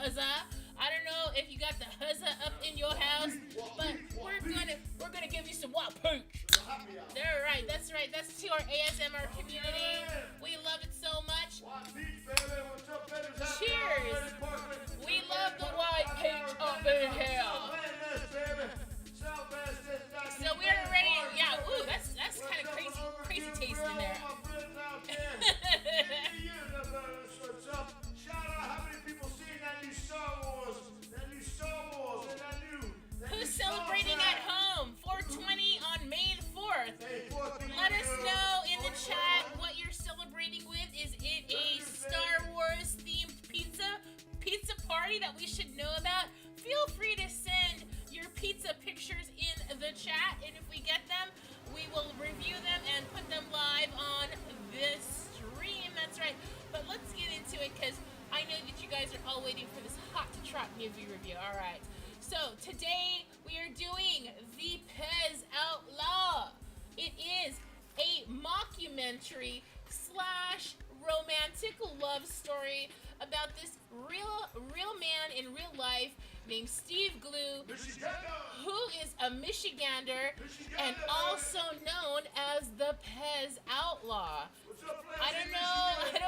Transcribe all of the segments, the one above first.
huzzah. I don't know if you got the huzzah up in your house, but we're gonna give you some what pooch. They're right. That's right. That's to our ASMR community. We love it so much. Cheers. We love the white peach up in here. So we're ready. Yeah. Ooh, that's kind of crazy taste in there. Who's celebrating at home? 420 on May the 4th. Let us know in the chat what you're celebrating with. Is it a Star Wars themed pizza party that we should know about? Feel free to send your pizza pictures in the chat, and if we get them, we will review them and put them live on this stream. That's right. But let's get into it, because I know that you guys are all waiting for this hot to trot movie review. All right. So today we are doing the Pez Outlaw. It is a mockumentary / romantic love story about this real man in real life named Steve Glue, who is a Michigander and also known as the Pez Outlaw. I don't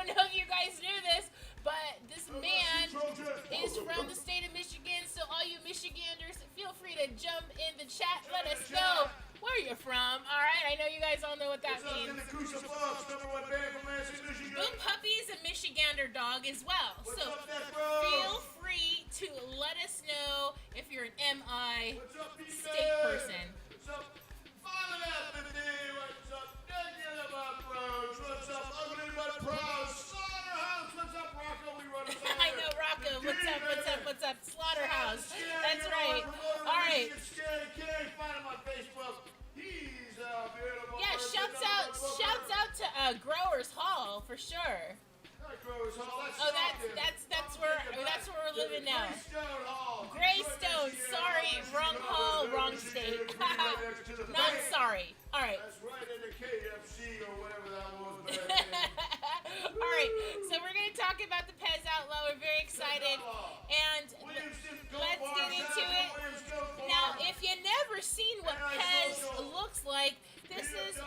know if you guys knew this, but this man is from the state of Michigan, so all you Michiganders, feel free to jump in the chat. Let us know where you're from. All right, I know you guys all know what that means. Boom Puppy is a Michigander dog as well, so feel free to let us know if you're an MI state person. I know, Rocco. What's up? Slaughterhouse. That's right. All right. Yeah, shouts out to Growers Hall for sure. Oh, that's where we're living now. Greystone. Sorry, wrong hall, wrong state. Not sorry. All right. That's right in the KFC or whatever that was. All right, so we're going to talk about the Pez Outlaw. We're very excited, and let's get into it. Now, if you never seen what Pez looks like, this is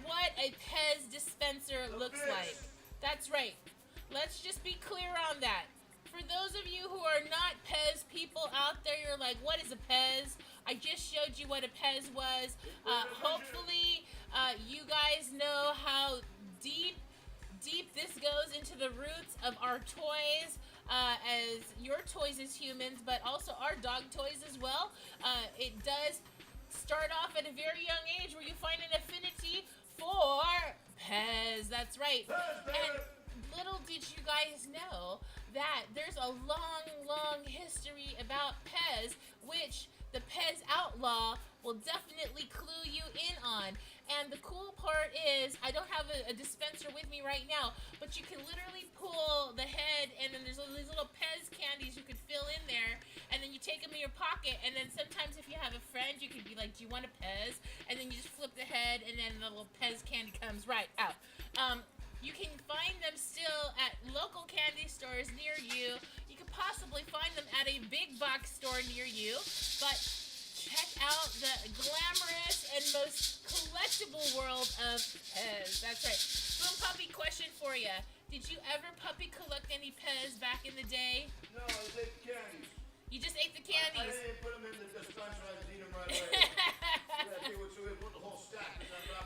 what a Pez dispenser looks like. That's right. Let's just be clear on that. For those of you who are not Pez people out there, you're like, what is a Pez? I just showed you what a Pez was. Hopefully, you guys know how deep this goes into the roots of our toys, as your toys as humans, but also our dog toys as well. It does start off at a very young age where you find an affinity for Pez. That's right. And little did you guys know that there's a long history about Pez, which the Pez Outlaw will definitely clue you in on. And the cool part is, I don't have a dispenser with me right now, but you can literally pull the head, and then there's these little Pez candies you could fill in there, and then you take them in your pocket, and then sometimes if you have a friend, you could be like, do you want a Pez? And then you just flip the head, and then the little Pez candy comes right out. You can find them still at local candy stores near you. You could possibly find them at a big box store near you, but check out the glamorous and most collectible world of Pez. That's right. Boom Puppy, question for you. Did you ever puppy collect any Pez back in the day? No, I just ate the candies. You just ate the candies? I didn't put them in the dispenser. I just eat them right away. Put the whole stack in your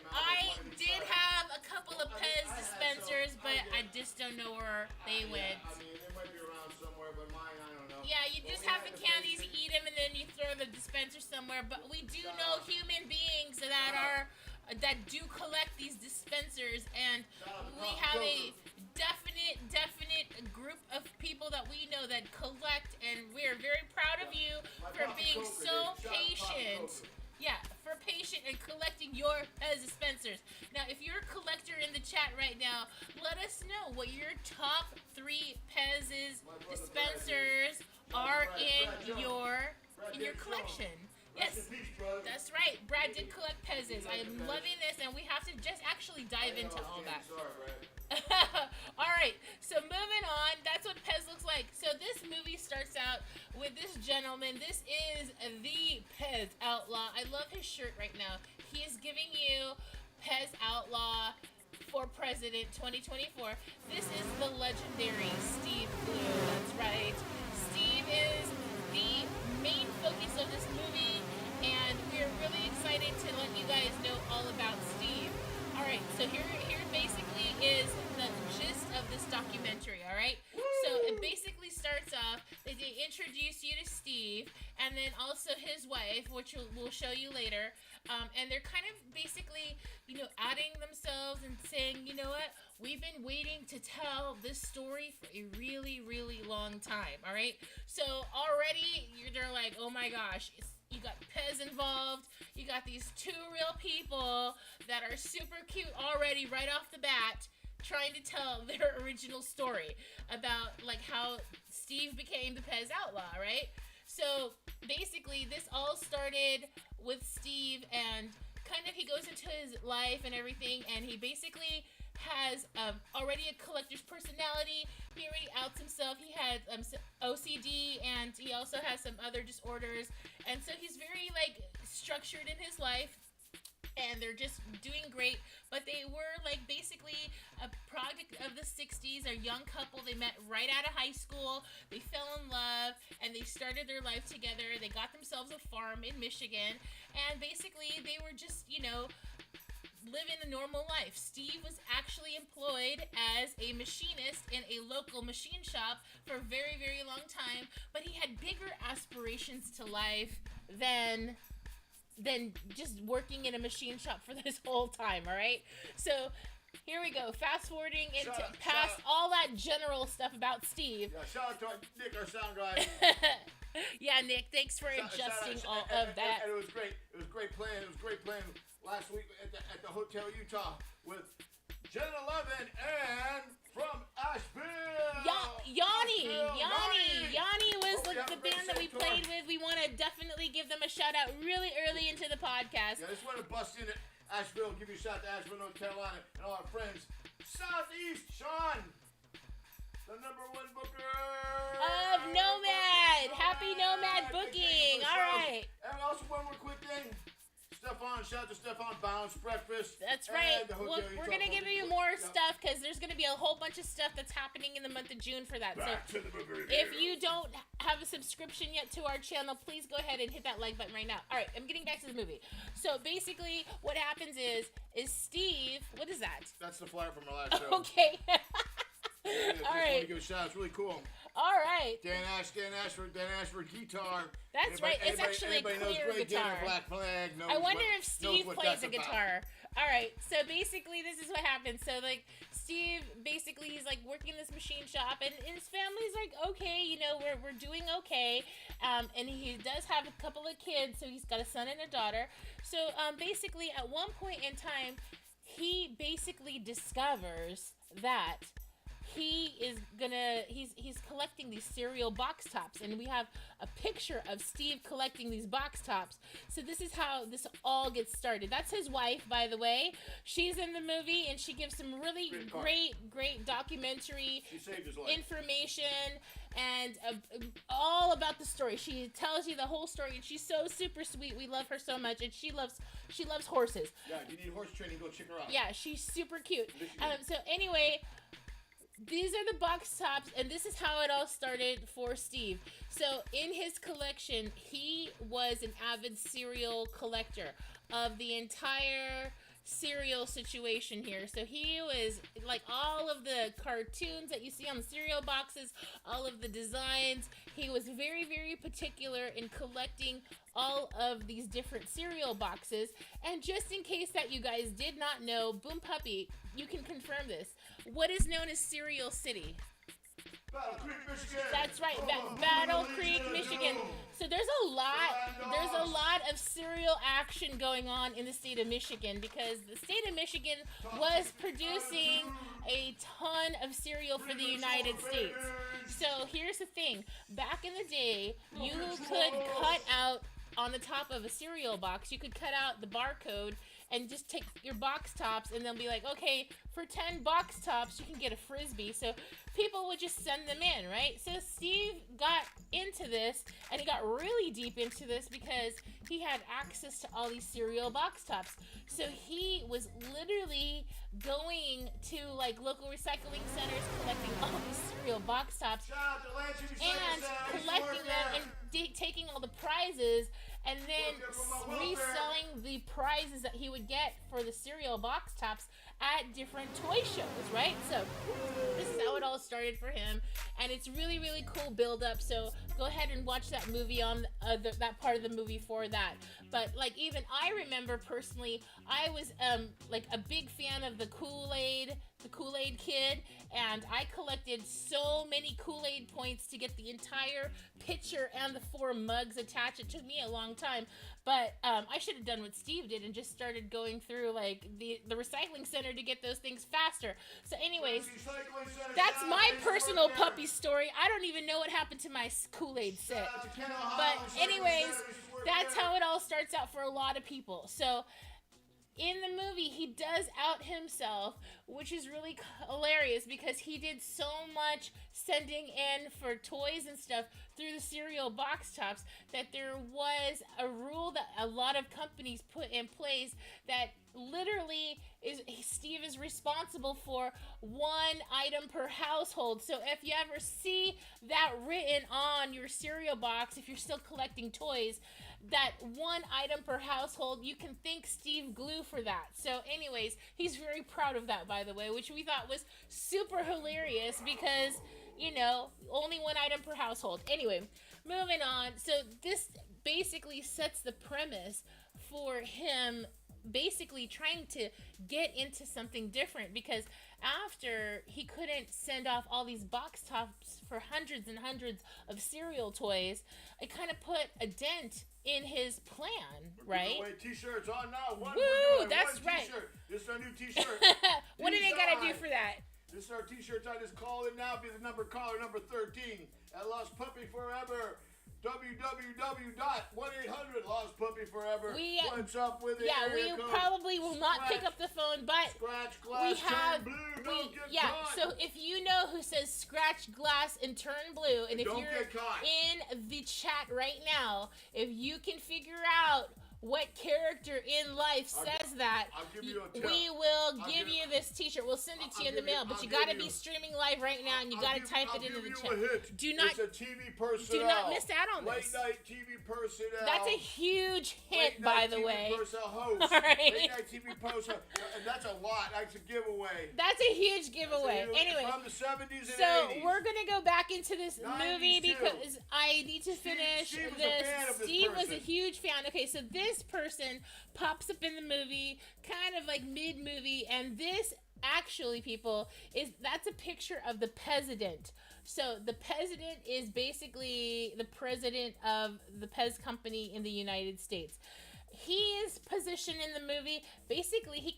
mouth. I did have a couple of Pez dispensers, but I just don't know where they went. I mean, they might be around somewhere, but mine, I don't know. Yeah, you just have the candies, you eat them, and then you throw the dispenser somewhere. But we do know human beings that do collect these dispensers, and we have a definite group of people that we know that collect, and we are very proud of you for being so patient. Yeah, for patient and collecting your Pez dispensers. Now, if you're a collector in the chat right now, let us know what your top 3 Pez's dispensers are in your collection. Yes, that's right. Brad did collect Pez's. I am loving this, and we have to just actually dive into all that. All right, so moving on. That's what Pez looks like. So this movie starts out with this gentleman. This is the Pez Outlaw. I love his shirt right now. He is giving you Pez Outlaw for President 2024. This is the legendary Steve Blue. That's right. Steve is the main focus of this movie, and we're really excited to let you guys know all about Steve. All right, so here basically is the gist of this documentary. All right, so it basically starts off that they introduce you to Steve, and then also his wife, which we'll show you later. And they're kind of basically, outing themselves and saying, you know what, we've been waiting to tell this story for a really, really long time. All right, so already they're like, oh my gosh. You got Pez involved. You got these two real people that are super cute already right off the bat, trying to tell their original story about like how Steve became the Pez Outlaw, right? So basically, this all started with Steve, and kind of he goes into his life and everything, and he basically has already a collector's personality. He already outs himself. He had OCD, and he also has some other disorders, and so he's very like structured in his life, and they're just doing great. But they were like basically a product of the 60s, a young couple. They met right out of high school. They fell in love, and they started their life together. They got themselves a farm in Michigan, and basically they were just, living a normal life. Steve was actually employed as a machinist in a local machine shop for a very, very long time, but he had bigger aspirations to life than just working in a machine shop for this whole time, all right? So here we go, fast forwarding into past all that general stuff about Steve. Yeah, shout out to Nick, our sound guy. Yeah, Nick, thanks for adjusting all of that. And it was great. It was great playing. It was great playing last week at the Hotel Utah with Jen 11 and from Asheville. Yanni was the band that we played with. We want to definitely give them a shout out really early into the podcast. Yeah, I just want to bust in at Asheville, give you a shout out to Asheville, North Carolina, and all our friends. Southeast Sean, the #1 booker of Nomad. Happy Nomad booking. All right. And also one more quick thing. Stefan, shout out to Stefan Bounce Breakfast. That's right. We're going to give you more stuff because there's going to be a whole bunch of stuff that's happening in the month of June for that. Back so to the movie. If you don't have a subscription yet to our channel, please go ahead and hit that like button right now. All right, I'm getting back to the movie. So basically what happens is Steve, what is that? That's the flyer from our last show. Okay. All right. Give a shout out. It's really cool. All right. Dan Ashford guitar. That's right. It's actually a clear guitar. Black Flag. I wonder if Steve plays a guitar. All right. So basically, this is what happens. So like, Steve basically he's like working in this machine shop, and his family's like, okay, we're doing okay. And he does have a couple of kids, so he's got a son and a daughter. So basically, at one point in time, he basically discovers that he's collecting these cereal box tops, and we have a picture of Steve collecting these box tops. So this is how this all gets started. That's his wife, by the way. She's in the movie, and she gives some really great documentary information and all about the story. She tells you the whole story, and she's so super sweet. We love her so much, and she loves horses. Yeah, if you need horse training, go check her out. Yeah, she's super cute. So anyway, these are the box tops, and this is how it all started for Steve. So in his collection, he was an avid cereal collector of the entire cereal situation here. So he was like all of the cartoons that you see on the cereal boxes, all of the designs. He was very, very particular in collecting all of these different cereal boxes. And just in case that you guys did not know, Boom Puppy, you can confirm this. What is known as Cereal City? Battle Creek, Michigan. That's right, Battle Creek, Michigan. So there's a lot of cereal action going on in the state of Michigan because the state of Michigan was producing a ton of cereal for the United States. So here's the thing. Back in the day, you could cut out on the top of a cereal box, you could cut out the barcode, and just take your box tops, and they'll be like, okay, for 10 box tops, you can get a Frisbee. So people would just send them in, right? So Steve got into this, and he got really deep into this because he had access to all these cereal box tops. So he was literally going to like local recycling centers, collecting all these cereal box tops, and collecting them and taking all the prizes, and then reselling the prizes that he would get for the cereal box tops at different toy shows, right? So this is how it all started for him, and it's really, really cool build up. So go ahead and watch that movie on that part of the movie for that. But like, even I remember personally, I was like a big fan of the Kool-Aid Kid, and I collected so many Kool-Aid points to get the entire pitcher and the 4 mugs attached. It took me a long time, but I should have done what Steve did and just started going through like the recycling center to get those things faster. So anyways, that's my personal puppy story. I don't even know what happened to my Kool-Aid set. But anyways, that's how it all starts out for a lot of people. So in the movie, he does out himself, which is really hilarious because he did so much sending in for toys and stuff through the cereal box tops that there was a rule that a lot of companies put in place that literally Steve is responsible for 1 item per household. So if you ever see that written on your cereal box, if you're still collecting toys, that 1 item per household, you can thank Steve Glue for that. So anyways, he's very proud of that, by the way, which we thought was super hilarious because, you know, only 1 item per household. Anyway, moving on. So this basically sets the premise for him basically trying to get into something different, because after he couldn't send off all these box tops for hundreds and hundreds of cereal toys, it kind of put a dent in his plan, right? T-shirts on now. Woo, that's right. This is our new T-shirt. What do they gotta do for that? This is our T-shirts. I just call in now. Be the caller number 13 at Lost Puppy Forever. www.1-800-LOST-PUPPY-FOREVER. What's up with it? Yeah, we probably will not pick up the phone, but scratch glass, turn blue, don't get caught. So if you know who says scratch glass and turn blue, and if don't you're in the chat right now, if you can figure out what character in life says that, we will give you this T-shirt. We'll send it to you in the mail, but you got to be streaming live right now, and you got to type it into the chat. Do not, it's a TV personnel. Do not miss out on Late this. night TV personnel. That's a huge hint, by the way. Late night TV personnel host. All right. Late night TV personnel. And that's a lot. That's a giveaway. That's a huge giveaway. Anyway, from the 70s and so 80s. we're gonna go back into this movie 92. because I need to finish Steve was this. a fan of this Steve was a person. huge fan. Okay, so this person pops up in the movie, kind of like mid-movie, and this actually, people, that's a picture of the president. So the president is basically the president of the Pez company in the United States. His position in the movie, basically, he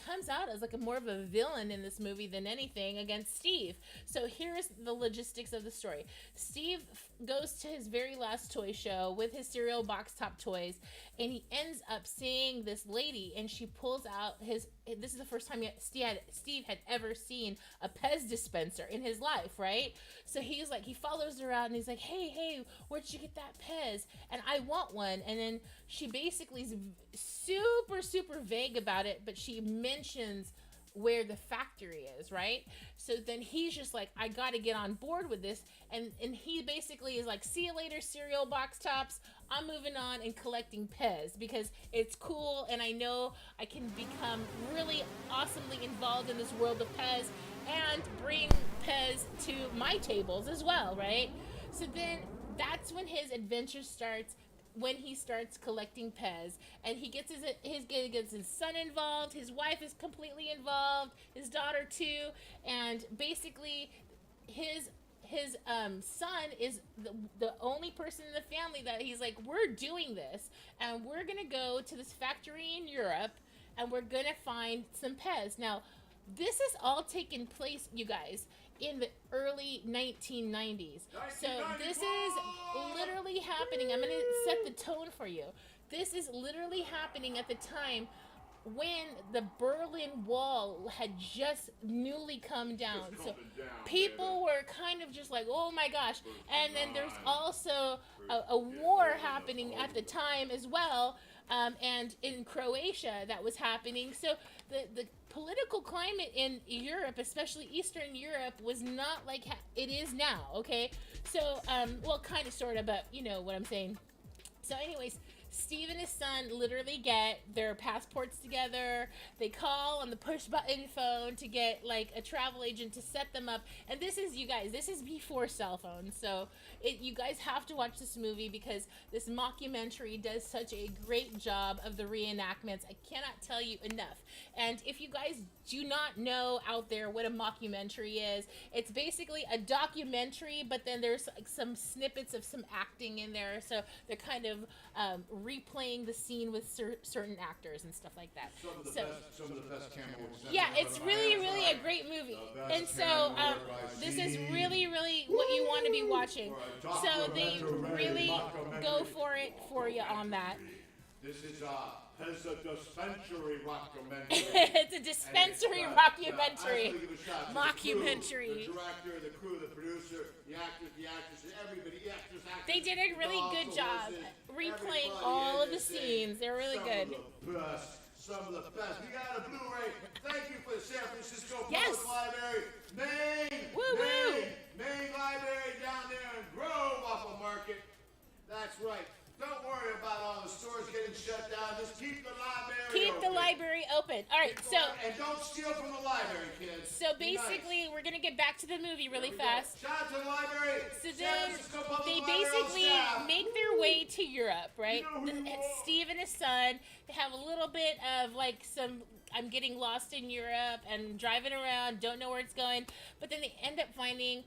comes out as like a more of a villain in this movie than anything against Steve. So here's the logistics of the story. Steve goes to his very last toy show with his cereal box top toys, and he ends up seeing this lady, and she pulls out this is the first time Steve had ever seen a Pez dispenser in his life, right? So he's like, he follows her out, and he's like, hey, where'd you get that Pez? And I want one. And then she basically is super, super vague about it, but she mentions where the factory is, right? So then he's just like, I gotta get on board with this, and he basically is like, see you later, cereal box tops, I'm moving on and collecting Pez because it's cool, and I know I can become really awesomely involved in this world of Pez and bring Pez to my tables as well, right? So then that's when his adventure starts, when he starts collecting Pez, and he gets his son involved, his wife is completely involved, his daughter too, and basically his son is the only person in the family that he's like, we're doing this, and we're gonna go to this factory in Europe, and we're gonna find some Pez. Now, this is all taking place, you guys, in the early 1990s. So this is literally happening. I'm going to set the tone for you. This is literally happening at the time when the Berlin Wall had just newly come down. Just So coming down, people were kind of just like, oh my gosh. And then there's also a war happening at the time as well. And in Croatia that was happening. So the political climate in Europe, especially Eastern Europe, was not like it is now, okay? So, well, kind of, sort of, but you know what I'm saying. So anyways, Steve and his son literally get their passports together. They call on the push button phone to get like a travel agent to set them up. And this is, you guys, this is before cell phones. So you guys have to watch this movie because this mockumentary does such a great job of the reenactments. I cannot tell you enough. And if you guys do not know out there what a mockumentary is, it's basically a documentary, but then there's like some snippets of some acting in there. So they're kind of replaying the scene with certain actors and stuff like that. Some of the best camera work. Yeah, it's really, really a great movie. And so this is really, really what you want to be watching. So they really go for it for you on that. This is Pez dispensary rockumentary. It's a dispensary rockumentary. Mockumentary. The director, the crew, the producer, the actors, the actresses, everybody, the actors, They did a really good job replaying all of the scenes. They're really good. Some of the best. We got a Blu-ray. Thank you for the San Francisco Yes. Public Library. Main Library down there in Grove off of Market. That's right. Don't worry about all the stores getting shut down. Just keep the library open. Keep the library open. All right, so... And don't steal from the library, kids. So basically, we're going to get back to the movie really fast. Shout out to the library. So then they basically make their way to Europe, right? Steve and his son, they have a little bit of like some, I'm getting lost in Europe and driving around, don't know where it's going. But then they end up finding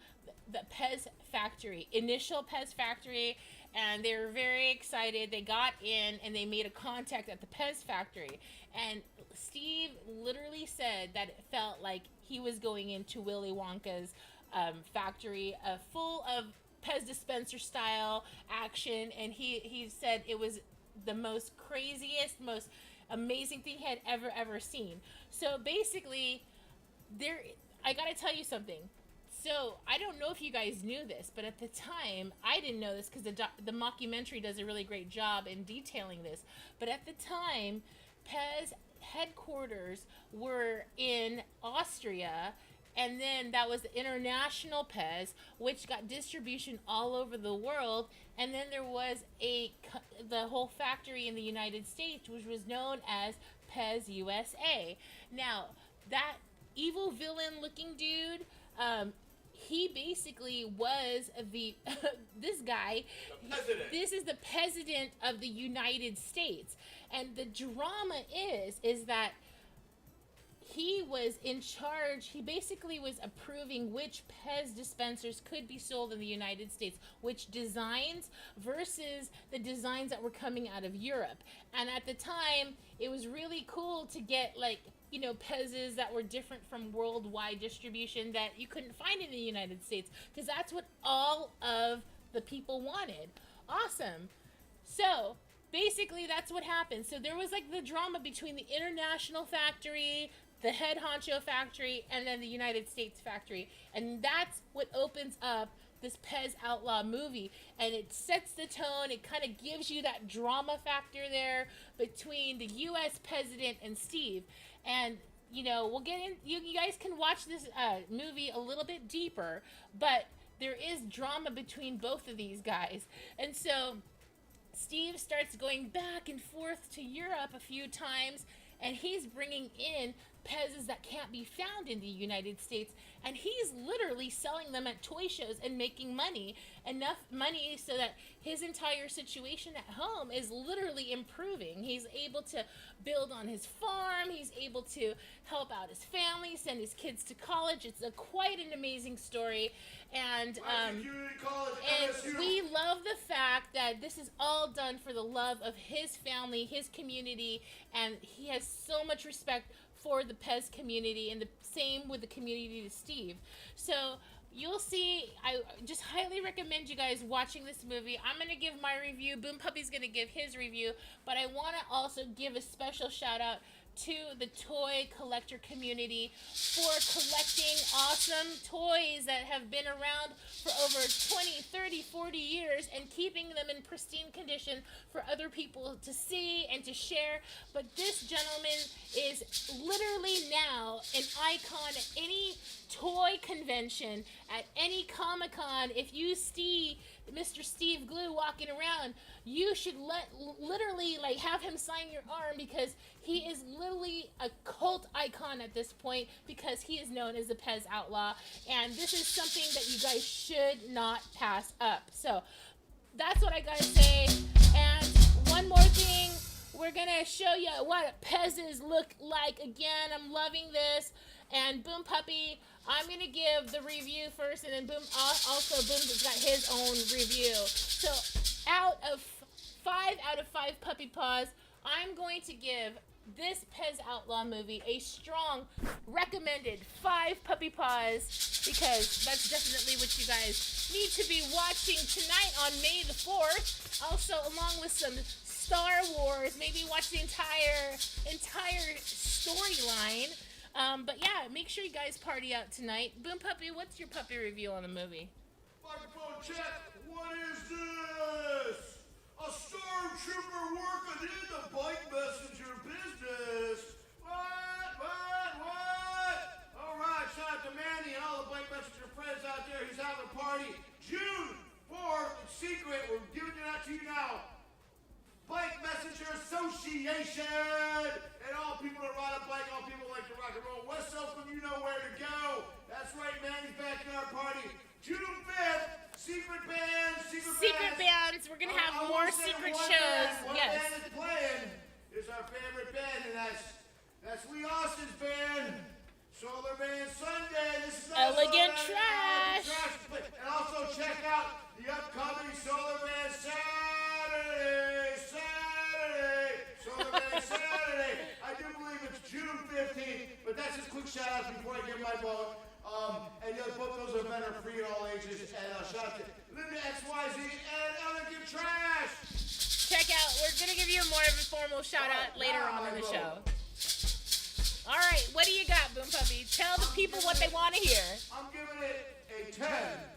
the Pez factory, initial Pez factory. And they were very excited. They got in and they made a contact at the Pez factory. And Steve literally said that it felt like he was going into Willy Wonka's factory, full of Pez dispenser style action. And he said it was the most craziest, most amazing thing he had ever seen. So basically, I gotta tell you something. So, I don't know if you guys knew this, but at the time, I didn't know this because the mockumentary does a really great job in detailing this. But at the time, Pez headquarters were in Austria, and then that was the International Pez, which got distribution all over the world. And then there was the whole factory in the United States, which was known as Pez USA. Now, that evil villain-looking dude... he basically was this guy. This is the president of the United States. And the drama is that he was in charge. He basically was approving which Pez dispensers could be sold in the United States, which designs versus the designs that were coming out of Europe. And at the time, it was really cool to get like, you know, Pez's that were different from worldwide distribution that you couldn't find in the United States, because that's what all of the people wanted. Awesome. So basically that's what happened. So there was like the drama between the international factory, the head honcho factory, and then the United States factory. And that's what opens up this Pez Outlaw movie, and it sets the tone. It kind of gives you that drama factor there between the U.S. president and Steve. And, you know, we'll get in, you guys can watch this movie a little bit deeper, but there is drama between both of these guys. And so Steve starts going back and forth to Europe a few times, and he's bringing in Pez's that can't be found in the United States, and he's literally selling them at toy shows and making money, enough money so that his entire situation at home is literally improving. He's able to build on his farm, he's able to help out his family, send his kids to college. It's quite an amazing story, and we love the fact that this is all done for the love of his family, his community, and he has so much respect for the Pez community, and the same with the community to Steve. So you'll see, I just highly recommend you guys watching this movie. I'm going to give my review. Boom Puppy's going to give his review. But I want to also give a special shout out to the toy collector community for collecting awesome toys that have been around for over 20, 30, 40 years and keeping them in pristine condition for other people to see and to share. But this gentleman is literally now an icon at any toy convention, at any Comic-Con. If you see Mr. Steve Glue walking around, you should literally have him sign your arm, because he is literally a cult icon at this point, because he is known as the Pez Outlaw, and this is something that you guys should not pass up. So that's what I gotta say. And one more thing, we're gonna show you what Pez's look like again. I'm loving this. And Boom Puppy, I'm going to give the review first, and then Boom has got his own review. So out of 5 out of 5 puppy paws, I'm going to give this Pez Outlaw movie a strong recommended 5 puppy paws, because that's definitely what you guys need to be watching tonight on May the 4th. Also, along with some Star Wars, maybe watch the entire storyline. But yeah, make sure you guys party out tonight. Boom Puppy, what's your puppy review on the movie? Microphone check. What is this? A stormtrooper working in the bike messenger business. What? All right, shout out to Manny and all the bike messenger friends out there. He's having a party. June 4th, secret. We're giving it out to you now. Bike Messenger Association, and all people that ride a bike, all people like to rock and roll. West Oakland, you know where to go. That's right, Manny's backyard party, June 5th. Secret bands. We're gonna have more secret shows. One band that's playing is our favorite band, and that's Lee Austin's band. Solar Band Sunday. This is Elegant Trash. And also check out the upcoming Solar Band Saturday. I do believe it's June 15th, but that's just quick shout outs before I give my vote. And both those events are free at all ages. And shout out to Linda XYZ and Elegant Trash. Check out, we're going to give you more of a formal shout out later on in the show. All right, what do you got, Boom Puppy? Tell the people what they want to hear. I'm giving it a 10.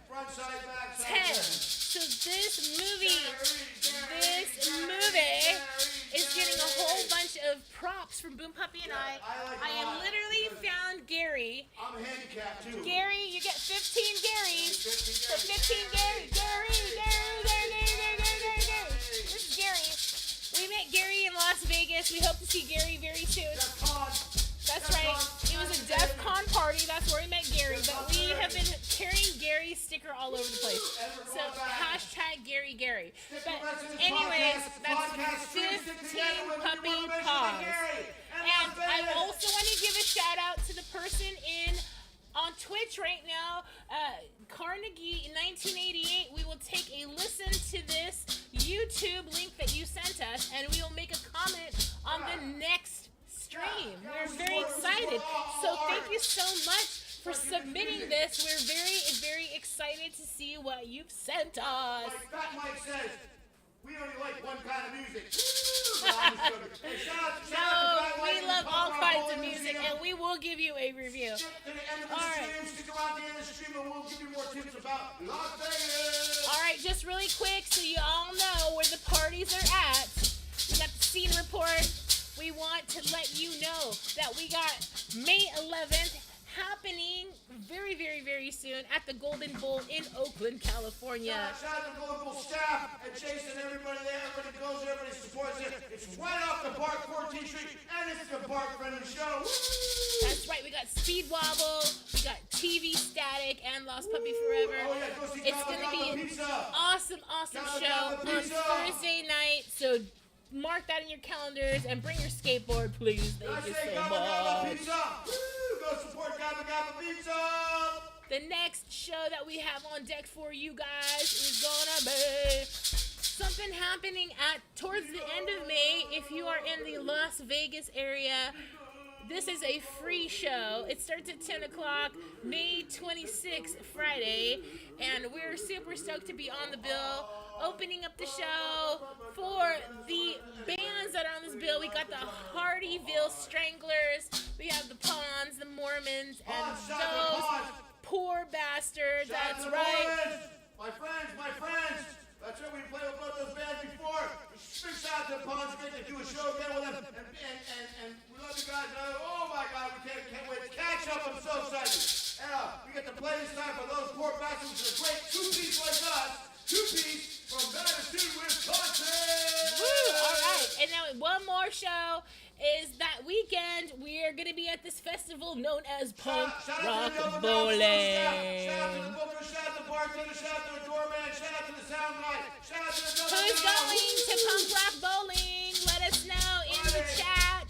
Front side, back side. 10. So this movie is getting a whole bunch of props from Boom Puppy and I. I have literally found Gary. I'm handicapped too. Gary, you get 15 Garys. So 15 Gary. This is Gary. We met Gary in Las Vegas. We hope to see Gary very soon. That's right. It was a DEF CON party. That's where we met Gary. But we have been carrying Gary's sticker all over the place. So hashtag Gary. But anyways, that's 15 puppy paws. And I also want to give a shout out to the person on Twitch right now, Carnegie 1988. We will take a listen to this YouTube link that you sent us, and we will make a comment on the next stream. We're very excited. So thank you so much for submitting this. We're very, very excited to see what you've sent us. Like Fat Mike says, we only like one kind of music. We love all kinds of music, and we will give you a review. Stick around the end of the stream, and we'll give you more tips about Las Vegas. All right, just really quick, so you all know where the parties are at. We got the scene report. We want to let you know that we got May 11th happening very, very, very soon at the Golden Bowl in Oakland, California. Shout out to the Golden Bowl staff and Jason, everybody there. Everybody goes there, everybody supports it. It's right off the Park 14th Street, and it's the Park Friendly Show. Woo! That's right. We got Speed Wobble, we got TV Static, and Lost Puppy Forever. Oh, yeah, go see It's going to be an awesome show on Thursday night. So mark that in your calendars and bring your skateboard, please. Thank you so much. Pizza. Woo! Go support Gabba Gabba Pizza. The next show that we have on deck for you guys is gonna be something happening towards the end of May. If you are in the Las Vegas area, this is a free show. It starts at 10 o'clock, May 26th, Friday, and we're super stoked to be on the bill, opening up the show for the bands bands that are on this bill. We got the Hardyville Stranglers. We have the Pawns, the Mormons, and those poor bastards. That's right. My friends. That's right, we played with both those bands before. Big shout out to the Pawns. Great to do a show again with them. And we love you guys. Oh my God, we can't wait to catch up. I'm so excited. And we get to play this time for those poor bastards with a great two-piece like us. Two-piece from Madison, Wisconsin. Woo! All right. And now one more show is that weekend. We are going to be at this festival known as Punk Rock Bowling. Shout out to the booker, shout out to the bartender, shout out to the doorman, shout out to the sound guy, shout out to the Who's going to Punk Rock Bowling? Let us know in the chat.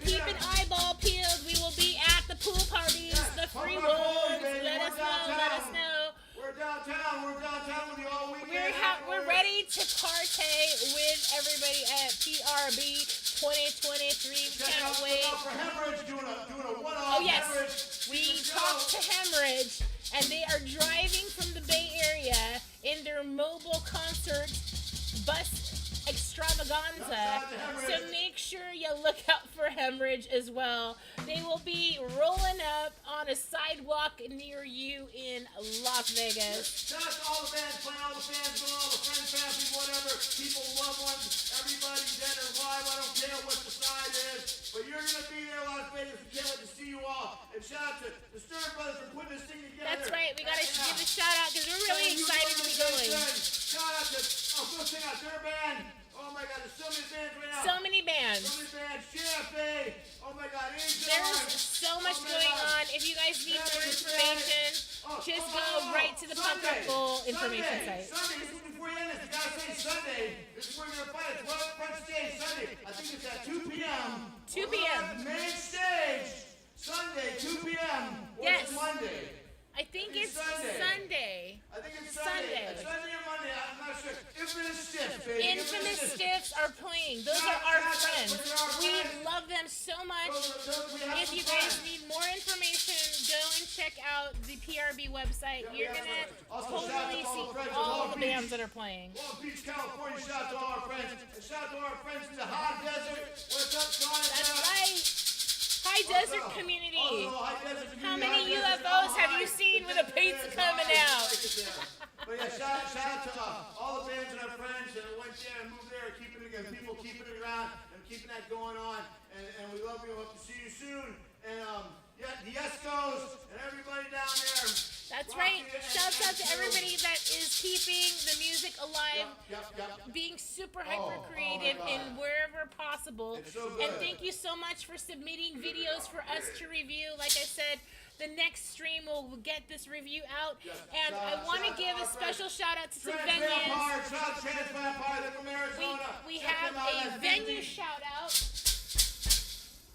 Keep an eyeball peeled. We will be at the pool parties, the free ones. Let us know. We're downtown with you all weekend. We're ready to partay with everybody at PRB 2023. We can't wait. For Hemorrhage, doing a one-off. Oh yes, we talked to Hemorrhage, and they are driving from the Bay Area in their mobile concert bus extravaganza. So make sure you look out for Hemorrhage as well. They will be rolling up on a sidewalk near you in Las Vegas. Shout out to all the bands playing, all the fans going, all the friends, family, whatever, people, loved ones, everybody dead or alive. I don't care what the side is, but you're gonna be there, Las Vegas. We can't wait to see you all. And shout out to the Stern Brothers for putting this thing together. That's right. We gotta give a shout out because we're really excited to be going. Shout out to go check out their band. Oh my God, there's so many bands right now. So many bands. JFA. Oh my God, there's so much going on. If you guys need more information, just go right to the Punk Rock Bowl information site. Sunday, this is before you end this. You gotta say Sunday. This is where we're gonna fight. It's front stage Sunday. I think it's at 2 p.m. 2 p.m. Main stage. Sunday, 2 p.m. Or yes. It's Monday. I think it's Sunday. I think it's Sunday. Sunday or Monday, I'm not sure. Infamous Stiffs, baby. Infamous Stiffs are playing. Those are our friends. We love them so much. If you guys need more information, go and check out the PRB website. You're going to totally see all the bands that are playing. Long Beach, California, shout out to all our friends. And shout out to all our friends in the hot desert. What's up, Sean? That's right. High Desert Community. How many UFOs have you seen with a pizza coming out? But yeah, shout out to all the bands and our friends that went there and moved there, people keeping it around and keeping that going on. And we love you. Hope to see you soon. And yeah, the Escos and everybody down there. That's right. Shouts out to everybody that is keeping the music alive, being super hyper creative in wherever possible. And thank you so much for submitting videos for us to review. Like I said, the next stream will get this review out. And I want to give a special shout out to some venues. We have a venue shout out.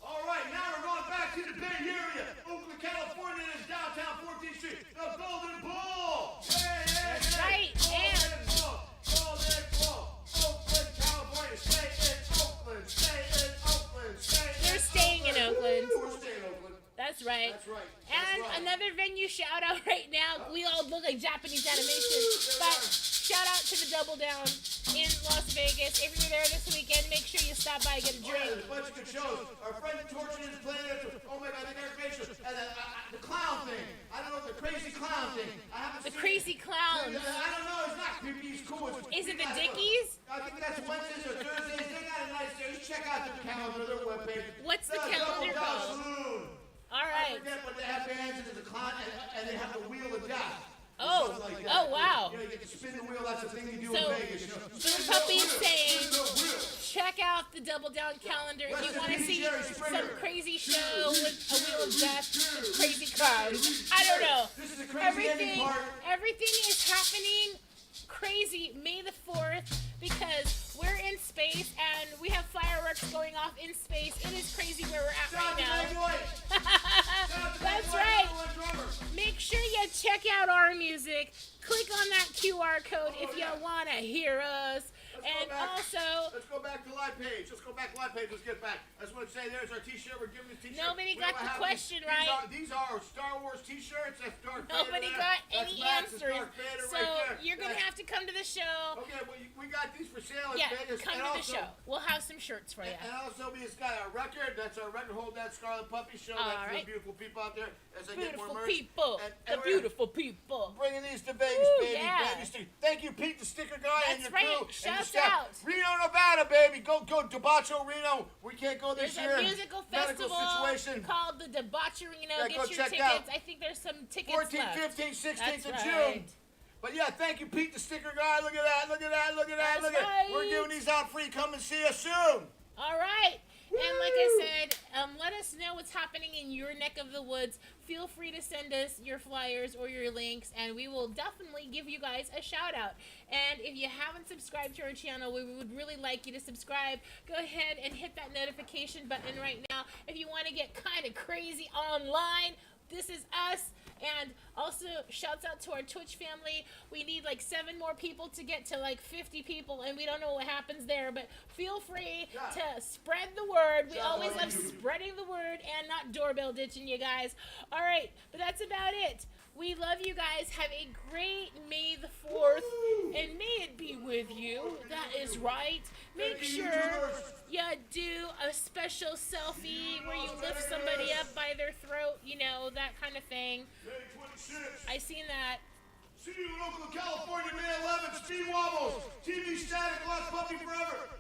All right, now we're going back to the Bay Area. Oakland, California is downtown 14th Street. The Golden Bull. That's right. And Golden Bull. Oakland, California. Stay in Oakland. Stay in Oakland. They're staying in Oakland. We're staying in Oakland. That's right. That's right. And another venue shout out right now. We all look like Japanese animation. But shout out to the Double Down in Las Vegas. If you're there this weekend, make sure you stop by and get a drink. There's a bunch of good shows. Our friend Torture is playing there. Oh my God, they're great shows. And the clown thing. I don't know, the crazy clown thing. I haven't The seen crazy clowns. I don't know. It's not creepy. It's cool. Is it the Dickies? I think that's Wednesdays or Thursdays. They got a nice day. You check out their calendar, their webpage. What's the calendar called? All right. I forget what they have bands, and there's a clown, and they have the wheel of death. Oh, like oh wow. You know, you get to spin the wheel. That's the thing you do So, in Vegas. You know? Blue Puppy is saying, check out the Double Down calendar if you want to see some crazy show with a wheel of death, crazy clowns. I don't know. This is the crazy ending part. Everything is happening crazy May the 4th because we're in space and we have fireworks going off in space. It is crazy where we're at right now. That's right. Make sure you check out our music. Click on that QR code if you want to hear us. And also, let's go back to live page. Let's get back. I just want to say there's our t-shirt. We're giving the t-shirt. Nobody got the question right. These are Star Wars t-shirts. That's Darth Nobody Vader. got That's any Max, answers. Vader So right you're going to have to come to the show. Okay, well, we got these for sale in Yeah, Vegas. come to the show. We'll have some shirts for you. And also, we just got our record. That's our record. Hold that Scarlet Puppy show. All That's right. the beautiful people out there. As I get Beautiful more merch. people. And The beautiful people. Bringing these to Vegas, Woo, baby. yeah. Baby. Thank you, Pete, the sticker guy, and That's your right. crew. and your Shouts staff. out. Reno, Nevada, baby. Go, Debacho, Reno. We can't go this There's year. a musical Medical festival situation. called the Debaucherino. Yeah, go Get your check tickets. out. I think there's some tickets 14th, left. 15th, 16th That's of right. June. But yeah, thank you, Pete, the sticker guy. Look at that. Look at that. Look at that. That's Look at right. We're giving these out free. Come and see us soon. All right. And like I said, let us know what's happening in your neck of the woods. Feel free to send us your flyers or your links, and we will definitely give you guys a shout out. And if you haven't subscribed to our channel, we would really like you to subscribe. Go ahead and hit that notification button right now. If you want to get kind of crazy online, this is us. And also, shouts out to our Twitch family. We need like 7 more people to get to like 50 people, and we don't know what happens there. But feel free to spread the word. We always love spreading the word and not doorbell ditching you guys. All right, but that's about it. We love you guys. Have a great May the 4th, and may it be with you. That is right. Make sure you do a special selfie where you lift somebody up by their throat, you know, that kind of thing. I seen that. See you in Oakland, California, May 11th. Speed Wobbles. TV Static, Lost Puppy Forever.